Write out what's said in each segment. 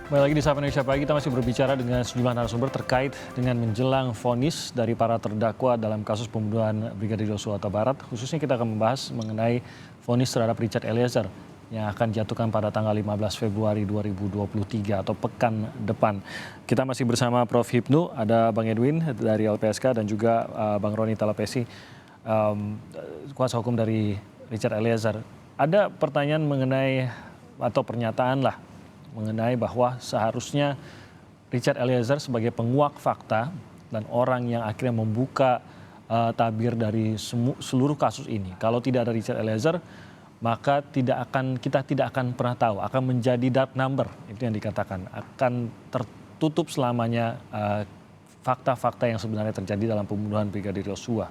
Kembali lagi di Sapa Indonesia Pagi, kita masih berbicara dengan sejumlah narasumber terkait dengan menjelang vonis dari para terdakwa dalam kasus pembunuhan Brigadir Yosua Huta Barat. Khususnya kita akan membahas mengenai vonis terhadap Richard Eliezer yang akan dijatuhkan pada tanggal 15 Februari 2023 atau pekan depan. Kita masih bersama Prof. Hipnu, ada Bang Edwin dari LPSK dan juga Bang Roni Talapesi, kuasa hukum dari Richard Eliezer. Ada pertanyaan mengenai atau pernyataan lah mengenai bahwa seharusnya Richard Eliezer sebagai penguak fakta dan orang yang akhirnya membuka tabir dari seluruh kasus ini. Kalau tidak ada Richard Eliezer, maka kita tidak akan pernah tahu, akan menjadi dark number, itu yang dikatakan, akan tertutup selamanya fakta-fakta yang sebenarnya terjadi dalam pembunuhan Brigadir Yosua.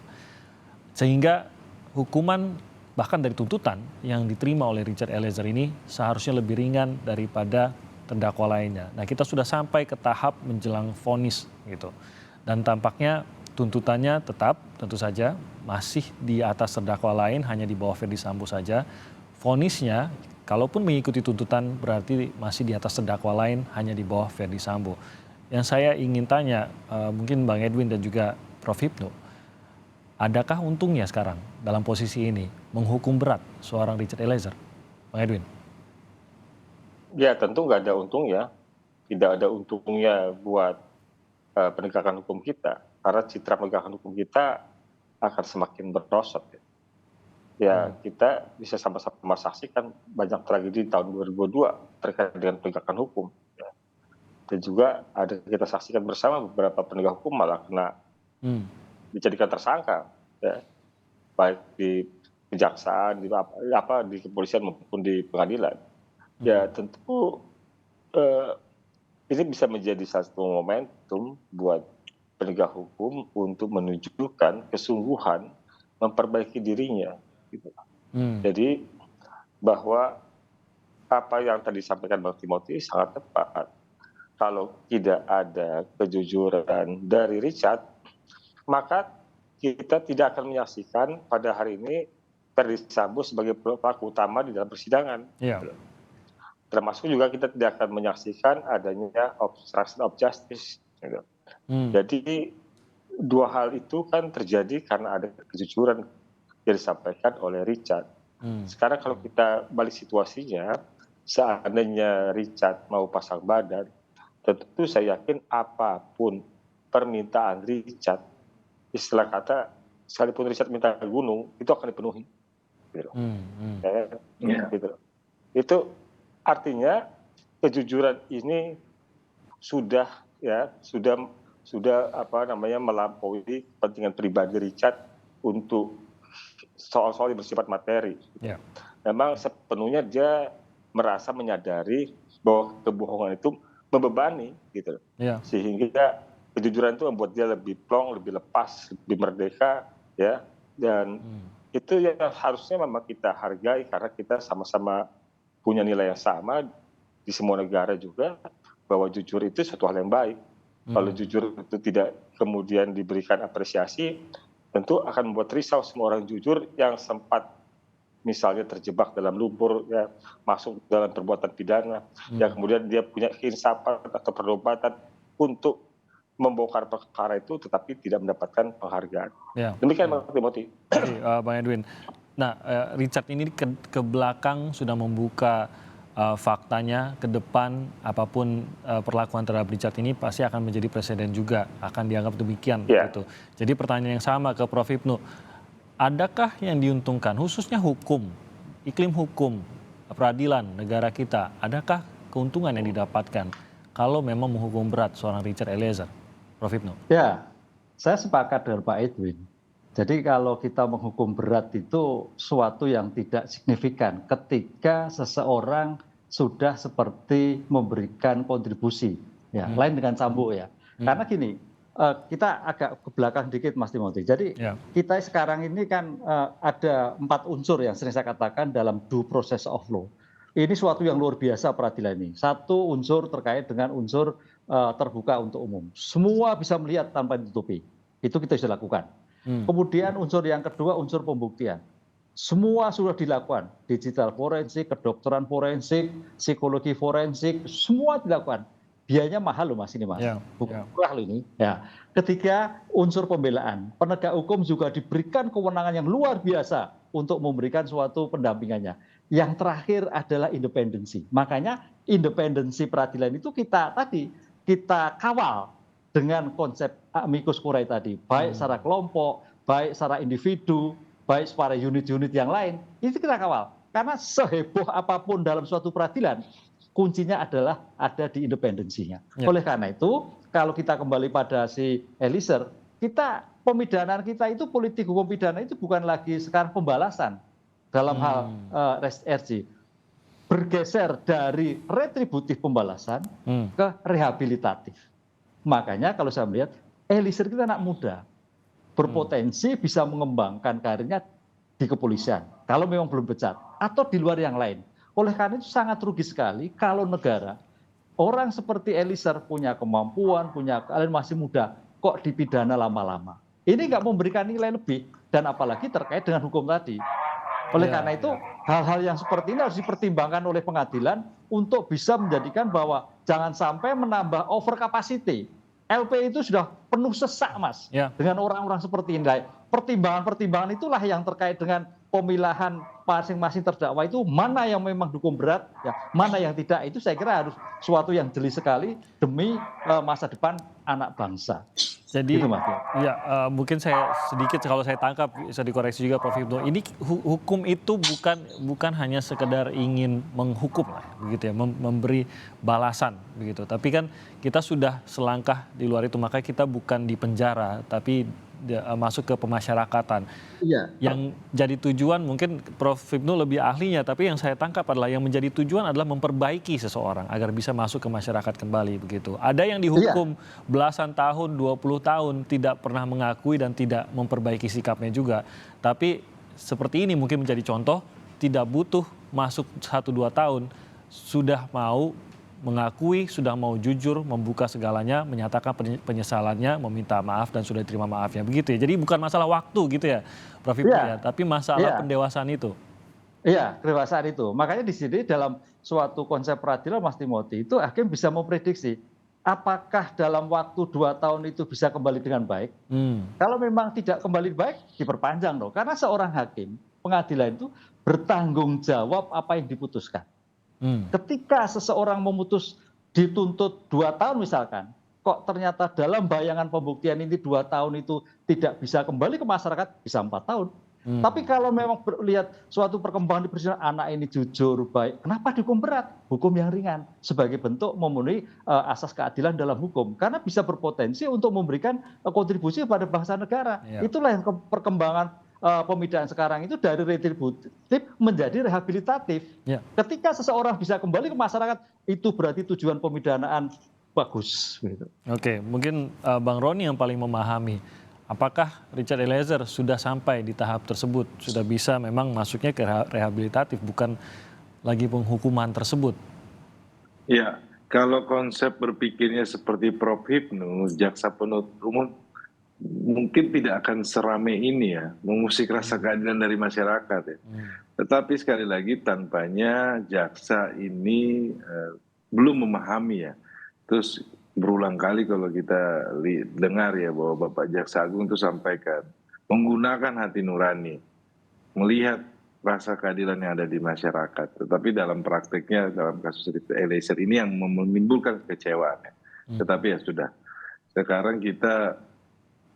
Sehingga hukuman bahkan dari tuntutan yang diterima oleh Richard Eliezer ini seharusnya lebih ringan daripada terdakwa lainnya. Nah, kita sudah sampai ke tahap menjelang vonis gitu. Dan tampaknya tuntutannya tetap tentu saja masih di atas terdakwa lain, hanya di bawah Ferdy Sambo saja. Vonisnya kalaupun mengikuti tuntutan berarti masih di atas terdakwa lain, hanya di bawah Ferdy Sambo. Yang saya ingin tanya, mungkin Bang Edwin dan juga Prof. Hipnu, adakah untungnya sekarang dalam posisi ini menghukum berat seorang Richard Eliezer? Bang Edwin. Ya tentu nggak ada untungnya, tidak ada untungnya buat penegakan hukum kita, karena citra penegakan hukum kita akan semakin berosot. Ya kita bisa sama-sama saksikan banyak tragedi di tahun 2002 terkait dengan penegakan hukum. Ya. Dan juga ada kita saksikan bersama beberapa penegak hukum malah kena dijadikan tersangka, ya. Baik di kejaksaan, di kepolisian maupun di pengadilan. Ya tentu ini bisa menjadi satu momentum buat penegak hukum untuk menunjukkan kesungguhan memperbaiki dirinya. Gitu. Jadi bahwa apa yang tadi disampaikan Bang Timothy sangat tepat. Kalau tidak ada kejujuran dari Richard, maka kita tidak akan menyaksikan pada hari ini Ferdy Sambo sebagai pelaku utama di dalam persidangan. Iya. Termasuk juga kita tidak akan menyaksikan adanya obstruction of justice. Gitu. Jadi dua hal itu kan terjadi karena ada kejujuran yang disampaikan oleh Richard. Sekarang kalau kita balik situasinya, seandainya Richard mau pasang badan, tentu saya yakin apapun permintaan Richard, istilah kata sekalipun Richard minta gunung, itu akan dipenuhi. Gitu. Gitu. Itu artinya kejujuran ini sudah melampaui kepentingan pribadi Richard untuk soal-soal yang bersifat materi. Yeah. Memang sepenuhnya dia merasa menyadari bahwa kebohongan itu membebani, gitu. Yeah. Sehingga kejujuran itu membuat dia lebih plong, lebih lepas, lebih merdeka, ya. Dan itu yang harusnya memang kita hargai karena kita sama-sama punya nilai yang sama di semua negara juga, bahwa jujur itu suatu hal yang baik. Kalau jujur itu tidak kemudian diberikan apresiasi, tentu akan membuat risau semua orang jujur yang sempat misalnya terjebak dalam lumpur, ya, masuk dalam perbuatan pidana, yang kemudian dia punya keinsapan atau perlobatan untuk membongkar perkara itu tetapi tidak mendapatkan penghargaan. Ya. Demikian Bang Timothy. Bang Edwin. Nah, Richard ini ke belakang sudah membuka faktanya, ke depan apapun perlakuan terhadap Richard ini pasti akan menjadi presiden juga, akan dianggap demikian. Gitu. Jadi pertanyaan yang sama ke Prof. Hipnu, adakah yang diuntungkan khususnya hukum, iklim hukum, peradilan negara kita, adakah keuntungan yang didapatkan kalau memang menghukum berat seorang Richard Eliezer? Prof. Hipnu. Ya, saya sepakat dengan Pak Edwin. Jadi kalau kita menghukum berat itu suatu yang tidak signifikan ketika seseorang sudah seperti memberikan kontribusi, ya, lain dengan Sambo ya. Karena gini, kita agak ke belakang dikit Mas Timothy. Jadi kita sekarang ini kan ada 4 unsur yang sering saya katakan dalam due process of law. Ini suatu yang luar biasa peradilan ini. 1 unsur terkait dengan unsur terbuka untuk umum. Semua bisa melihat tanpa ditutupi. Itu kita bisa lakukan. Kemudian unsur yang kedua, unsur pembuktian. Semua sudah dilakukan, digital forensik, kedokteran forensik, psikologi forensik, semua dilakukan. Biayanya mahal loh Mas ini Mas, bukan murah loh ini. Ya. Ketiga, unsur pembelaan. Penegak hukum juga diberikan kewenangan yang luar biasa untuk memberikan suatu pendampingannya. Yang terakhir adalah independensi. Makanya independensi peradilan itu kita kawal dengan konsep amicus curiae tadi, baik secara kelompok, baik secara individu, baik secara unit-unit yang lain, itu kita kawal. Karena seheboh apapun dalam suatu peradilan, kuncinya adalah ada di independensinya. Oleh karena itu, kalau kita kembali pada si Eliezer, pemidanaan kita itu, politik hukum pidana itu bukan lagi sekarang pembalasan dalam hal RC. Bergeser dari retributif pembalasan ke rehabilitatif. Makanya kalau saya melihat, Eliezer kita anak muda, berpotensi bisa mengembangkan karirnya di kepolisian kalau memang belum pecat atau di luar yang lain. Oleh karena itu sangat rugi sekali kalau negara orang seperti Eliezer punya kemampuan, kalian masih muda, kok dipidana lama-lama. Ini nggak memberikan nilai lebih, dan apalagi terkait dengan hukum tadi. Oleh karena itu hal-hal yang seperti ini harus dipertimbangkan oleh pengadilan untuk bisa menjadikan bahwa jangan sampai menambah over capacity. LP itu sudah penuh sesak Mas dengan orang-orang seperti ini. Pertimbangan-pertimbangan itulah yang terkait dengan pemilahan masing-masing terdakwa itu, mana yang memang dukung berat, mana yang tidak, itu saya kira harus suatu yang jeli sekali demi masa depan anak bangsa. Jadi gitu, mungkin saya sedikit kalau saya tangkap bisa dikoreksi juga Prof. Hipnu. Ini hukum itu bukan hanya sekedar ingin menghukum lah, begitu ya, memberi balasan begitu. Tapi kan kita sudah selangkah di luar itu, makanya kita bukan di penjara tapi masuk ke pemasyarakatan. Yang jadi tujuan mungkin Prof. Hipnu lebih ahlinya, tapi yang saya tangkap adalah yang menjadi tujuan adalah memperbaiki seseorang agar bisa masuk ke masyarakat kembali begitu. Ada yang dihukum belasan tahun, 20 tahun tidak pernah mengakui dan tidak memperbaiki sikapnya juga. Tapi seperti ini mungkin menjadi contoh, tidak butuh masuk 1-2 tahun sudah mau mengakui, sudah mau jujur, membuka segalanya, menyatakan penyesalannya, meminta maaf dan sudah diterima maafnya, begitu ya. Jadi bukan masalah waktu gitu ya, Prof. Hipnu ya, tapi masalah pendewasaan itu. Iya, kedewasaan itu. Makanya di sini dalam suatu konsep peradilan Mas Timothy itu hakim bisa memprediksi apakah dalam waktu 2 tahun itu bisa kembali dengan baik. Kalau memang tidak kembali baik, diperpanjang dong. Karena seorang hakim, pengadilan itu bertanggung jawab apa yang diputuskan. Ketika seseorang dituntut 2 tahun misalkan, kok ternyata dalam bayangan pembuktian ini 2 tahun itu tidak bisa kembali ke masyarakat, bisa 4 tahun. Tapi kalau memang lihat suatu perkembangan di persidangan, anak ini jujur, baik, kenapa dihukum berat? Hukum yang ringan sebagai bentuk memenuhi asas keadilan dalam hukum. Karena bisa berpotensi untuk memberikan kontribusi kepada bangsa negara. Itulah yang perkembangan pemidaan sekarang itu dari retributif menjadi rehabilitatif. Ketika seseorang bisa kembali ke masyarakat, itu berarti tujuan pemidanaan bagus. Gitu. Oke, mungkin Bang Roni yang paling memahami. Apakah Richard Eliezer sudah sampai di tahap tersebut? Sudah bisa memang masuknya ke rehabilitatif, bukan lagi penghukuman tersebut? Ya, kalau konsep berpikirnya seperti Prof. Hipnu, jaksa penuntut umum mungkin tidak akan seramai ini ya, mengusik rasa keadilan dari masyarakat ya. Tetapi sekali lagi tampaknya jaksa ini belum memahami ya. Terus berulang kali kalau kita dengar ya bahwa Bapak Jaksa Agung itu sampaikan menggunakan hati nurani, melihat rasa keadilan yang ada di masyarakat. Tetapi dalam prakteknya dalam kasus Eliezer ini yang menimbulkan kekecewaan. Tetapi ya sudah. Sekarang kita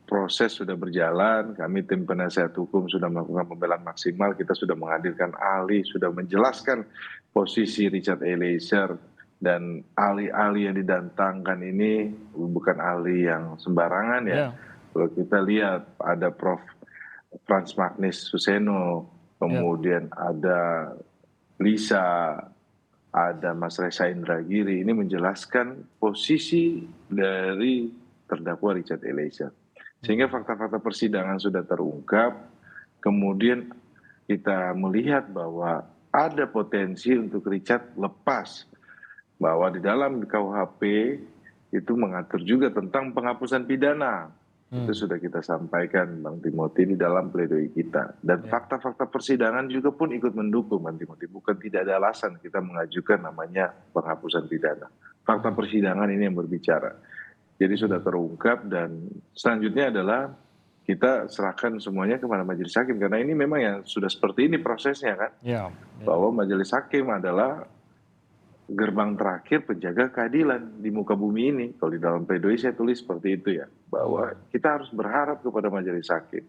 proses sudah berjalan, kami tim penasihat hukum sudah melakukan pembelaan maksimal, kita sudah menghadirkan ahli, sudah menjelaskan posisi Richard Eliezer, dan ahli-ahli yang didatangkan ini bukan ahli yang sembarangan ya. Kalau kita lihat ada Prof. Frans Magnis Suseno, kemudian ada Lisa, ada Mas Reza Indragiri, ini menjelaskan posisi dari terdakwa Richard Eliezer. Sehingga fakta-fakta persidangan sudah terungkap, kemudian kita melihat bahwa ada potensi untuk Richard lepas, bahwa di dalam KUHP itu mengatur juga tentang penghapusan pidana. Itu sudah kita sampaikan Bang Timothy di dalam pledoi kita. Dan fakta-fakta persidangan juga pun ikut mendukung Bang Timothy. Bukan tidak ada alasan kita mengajukan namanya penghapusan pidana. Fakta persidangan ini yang berbicara. Jadi sudah terungkap dan selanjutnya adalah kita serahkan semuanya kepada majelis hakim. Karena ini memang yang sudah seperti ini prosesnya kan. Bahwa majelis hakim adalah gerbang terakhir penjaga keadilan di muka bumi ini. Kalau di dalam pledoi saya tulis seperti itu ya, bahwa kita harus berharap kepada majelis hakim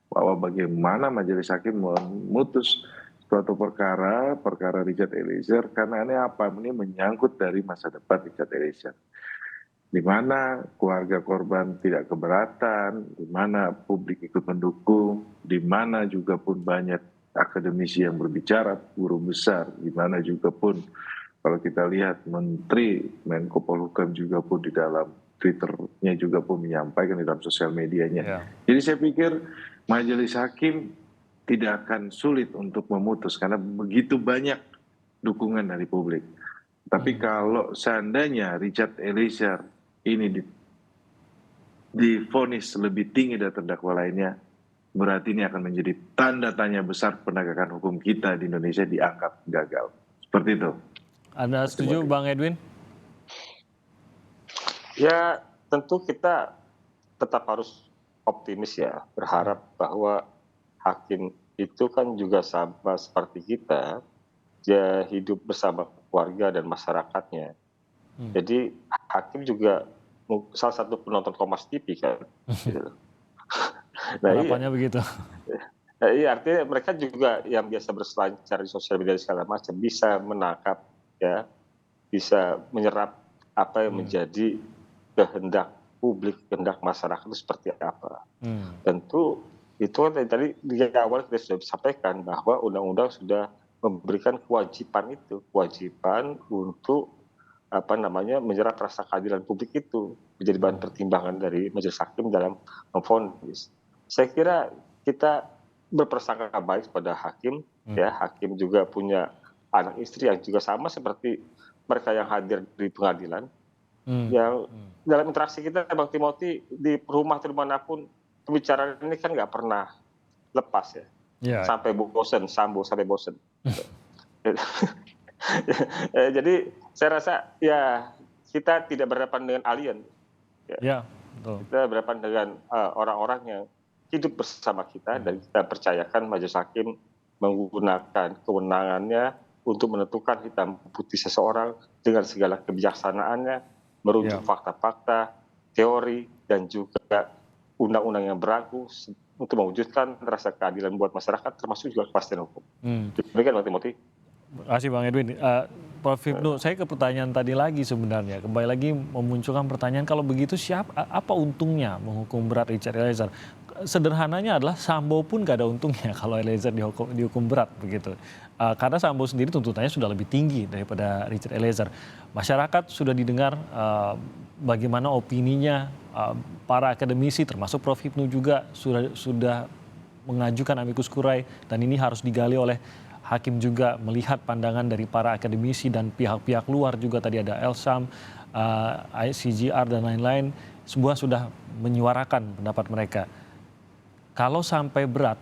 bahwa bagaimana majelis hakim memutus suatu perkara Richard Eliezer, karena ini apa? Ini menyangkut dari masa depan Richard Eliezer. Di mana keluarga korban tidak keberatan, di mana publik ikut mendukung, di mana juga pun banyak akademisi yang berbicara, guru besar, di mana juga pun kalau kita lihat Menteri Menko Polhukam juga pun di dalam Twitternya juga pun menyampaikan di dalam sosial medianya. Jadi saya pikir majelis hakim tidak akan sulit untuk memutus karena begitu banyak dukungan dari publik. Tapi kalau seandainya Richard Eliezer ini divonis lebih tinggi dari terdakwa lainnya, berarti ini akan menjadi tanda tanya besar penegakan hukum kita di Indonesia dianggap gagal. Seperti itu. Anda setuju Bang Edwin? Ya tentu kita tetap harus optimis ya, berharap bahwa hakim itu kan juga sama seperti kita, dia hidup bersama keluarga dan masyarakatnya. Jadi hakim juga salah satu penonton Kompas TV kan. Nah, harapannya begitu. Iya, artinya mereka juga yang biasa berselancar di sosial media segala macam bisa menangkap ya, bisa menyerap apa yang menjadi kehendak publik, kehendak masyarakat itu seperti apa. Tentu itu kan tadi di awal kita sudah sampaikan bahwa undang-undang sudah memberikan kewajiban untuk menyerap rasa keadilan publik itu menjadi bahan pertimbangan dari majelis hakim dalam memvonis. Saya kira kita berprasangka baik kepada hakim, ya hakim juga punya anak istri yang juga sama seperti mereka yang hadir di pengadilan. Yang dalam interaksi kita Bang Timothy di rumah manapun pembicaraan ini kan nggak pernah lepas ya. Sampai bosan, sampai bosan. Jadi saya rasa ya kita tidak berhadapan dengan alien. Betul. Kita berhadapan dengan orang-orang yang hidup bersama kita dan kita percayakan majelis hakim menggunakan kewenangannya untuk menentukan hitam putih seseorang dengan segala kebijaksanaannya, merujuk fakta-fakta, teori, dan juga undang-undang yang berlaku untuk mewujudkan rasa keadilan buat masyarakat, termasuk juga kepastian hukum. Demikian Bang Timothy. Terima kasih Bang Edwin. Prof. Hipnu, saya ke pertanyaan tadi lagi sebenarnya. Kembali lagi memunculkan pertanyaan, kalau begitu apa untungnya menghukum berat Richard Eliezer? Sederhananya adalah Sambo pun gak ada untungnya kalau Eliezer dihukum berat begitu. Karena Sambo sendiri tuntutannya sudah lebih tinggi daripada Richard Eliezer. Masyarakat sudah didengar bagaimana opininya, para akademisi termasuk Prof. Hipnu juga sudah mengajukan amicus curiae, dan ini harus digali oleh hakim juga melihat pandangan dari para akademisi dan pihak-pihak luar juga, tadi ada Elsam, ICGR dan lain-lain, semua sudah menyuarakan pendapat mereka. Kalau sampai berat,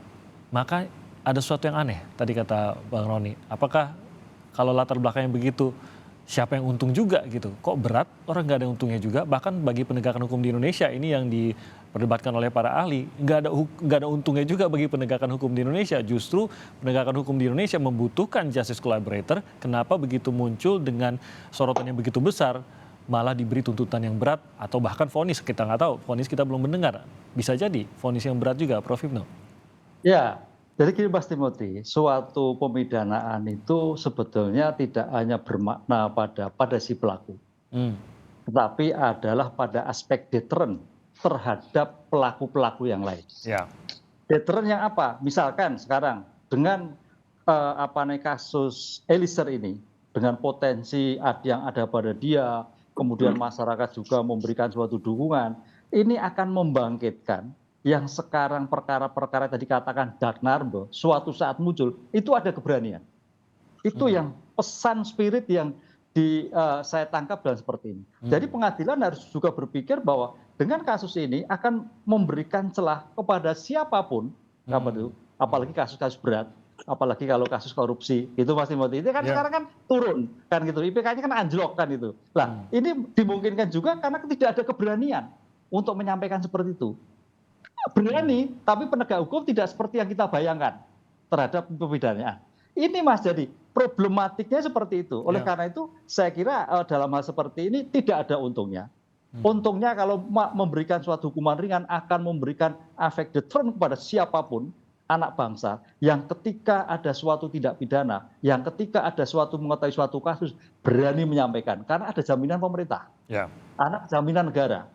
maka ada sesuatu yang aneh, tadi kata Bang Roni. Apakah kalau latar belakangnya begitu, siapa yang untung juga gitu? Kok berat, orang nggak ada untungnya juga. Bahkan bagi penegakan hukum di Indonesia, ini yang diperdebatkan oleh para ahli, nggak ada untungnya juga bagi penegakan hukum di Indonesia. Justru penegakan hukum di Indonesia membutuhkan justice collaborator. Kenapa begitu muncul dengan sorotan yang begitu besar, malah diberi tuntutan yang berat atau bahkan vonis? Kita nggak tahu, vonis kita belum mendengar. Bisa jadi vonis yang berat juga, Prof. Hipnu. Ya, jadi gini Mas Timothy, suatu pemidanaan itu sebetulnya tidak hanya bermakna pada si pelaku, tetapi adalah pada aspek deteren terhadap pelaku-pelaku yang lain. Deteren yang apa? Misalkan sekarang dengan kasus Eliezer ini, dengan potensi yang ada pada dia, kemudian masyarakat juga memberikan suatu dukungan, ini akan membangkitkan yang sekarang perkara-perkara tadi katakan dark narbo, suatu saat muncul, itu ada keberanian. Itu yang pesan spirit yang saya tangkap dalam seperti ini. Jadi pengadilan harus juga berpikir bahwa dengan kasus ini akan memberikan celah kepada siapapun, apalagi kasus-kasus berat, apalagi kalau kasus korupsi, itu Mas Timothy. Itu kan sekarang kan turun, kan gitu. IPK-nya kan anjlok kan itu. Nah, ini dimungkinkan juga karena tidak ada keberanian untuk menyampaikan seperti itu. Berani, tapi penegak hukum tidak seperti yang kita bayangkan terhadap pemidanaan. Ini Mas, jadi problematiknya seperti itu. Oleh karena itu, saya kira dalam hal seperti ini tidak ada untungnya. Untungnya kalau memberikan suatu hukuman ringan akan memberikan efek deterrent kepada siapapun anak bangsa yang ketika ada suatu tindak pidana, yang ketika ada suatu mengetahui suatu kasus berani menyampaikan karena ada jaminan pemerintah, anak jaminan negara.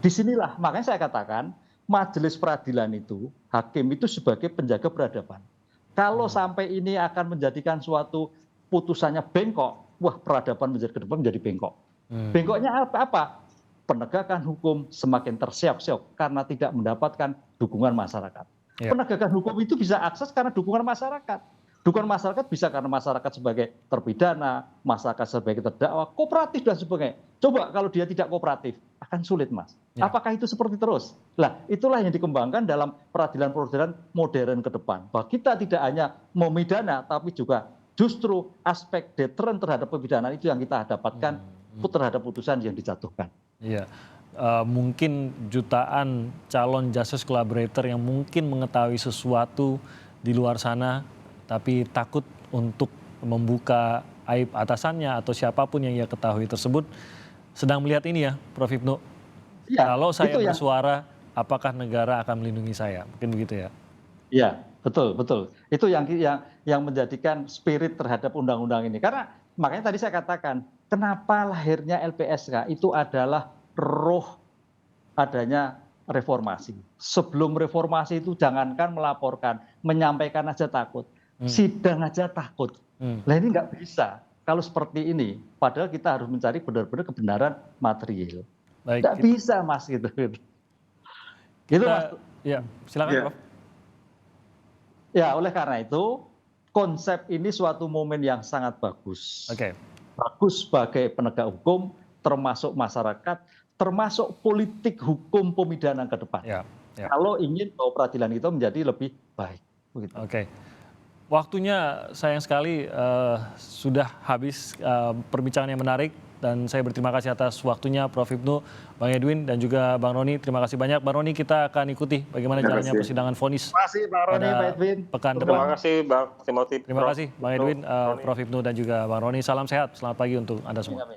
Disinilah makanya saya katakan majelis peradilan itu, hakim itu sebagai penjaga peradaban. Kalau sampai ini akan menjadikan suatu putusannya bengkok, wah peradaban menjadi ke depan menjadi bengkok. Bengkoknya apa? Penegakan hukum semakin terseok-seok karena tidak mendapatkan dukungan masyarakat. Penegakan hukum itu bisa akses karena dukungan masyarakat. Dukungan masyarakat bisa karena masyarakat sebagai terpidana, masyarakat sebagai terdakwa, kooperatif dan sebagainya. Coba kalau dia tidak kooperatif, akan sulit Mas. Apakah itu seperti terus? Nah, itulah yang dikembangkan dalam peradilan-peradilan modern ke depan. Bahwa kita tidak hanya memidana, tapi juga justru aspek deterrent terhadap pemidanaan itu yang kita dapatkan terhadap putusan yang dijatuhkan. Iya. Mungkin jutaan calon justice collaborator yang mungkin mengetahui sesuatu di luar sana tapi takut untuk membuka aib atasannya atau siapapun yang ia ketahui tersebut sedang melihat ini ya Prof. Hipnu. Kalau saya bersuara apakah negara akan melindungi saya? Mungkin begitu ya. Iya, betul. Itu yang menjadikan spirit terhadap undang-undang ini. Karena makanya tadi saya katakan kenapa lahirnya LPSK itu adalah roh adanya reformasi. Sebelum reformasi itu jangankan melaporkan, menyampaikan aja takut, sidang aja takut. Nah ini nggak bisa kalau seperti ini. Padahal kita harus mencari benar-benar kebenaran material. Nggak bisa Mas gitu. Gitu Mas. Ya, silakan Prof. Ya oleh karena itu konsep ini suatu momen yang sangat bagus. Bagus sebagai penegak hukum, termasuk masyarakat, termasuk politik hukum pemidanaan ke depan. Kalau ingin bahwa peradilan itu menjadi lebih baik. Begitu. Waktunya sayang sekali sudah habis perbincangan yang menarik dan saya berterima kasih atas waktunya Prof. Hipnu, Bang Edwin dan juga Bang Roni. Terima kasih banyak. Bang Roni, kita akan ikuti bagaimana jalannya persidangan vonis. Terima kasih Bang Roni, Pak Edwin. Pekan depan. Terima kasih Bang Timothy. Terima kasih Bang Edwin, Prof. Hipnu dan juga Bang Roni. Salam sehat, selamat pagi untuk Anda semua.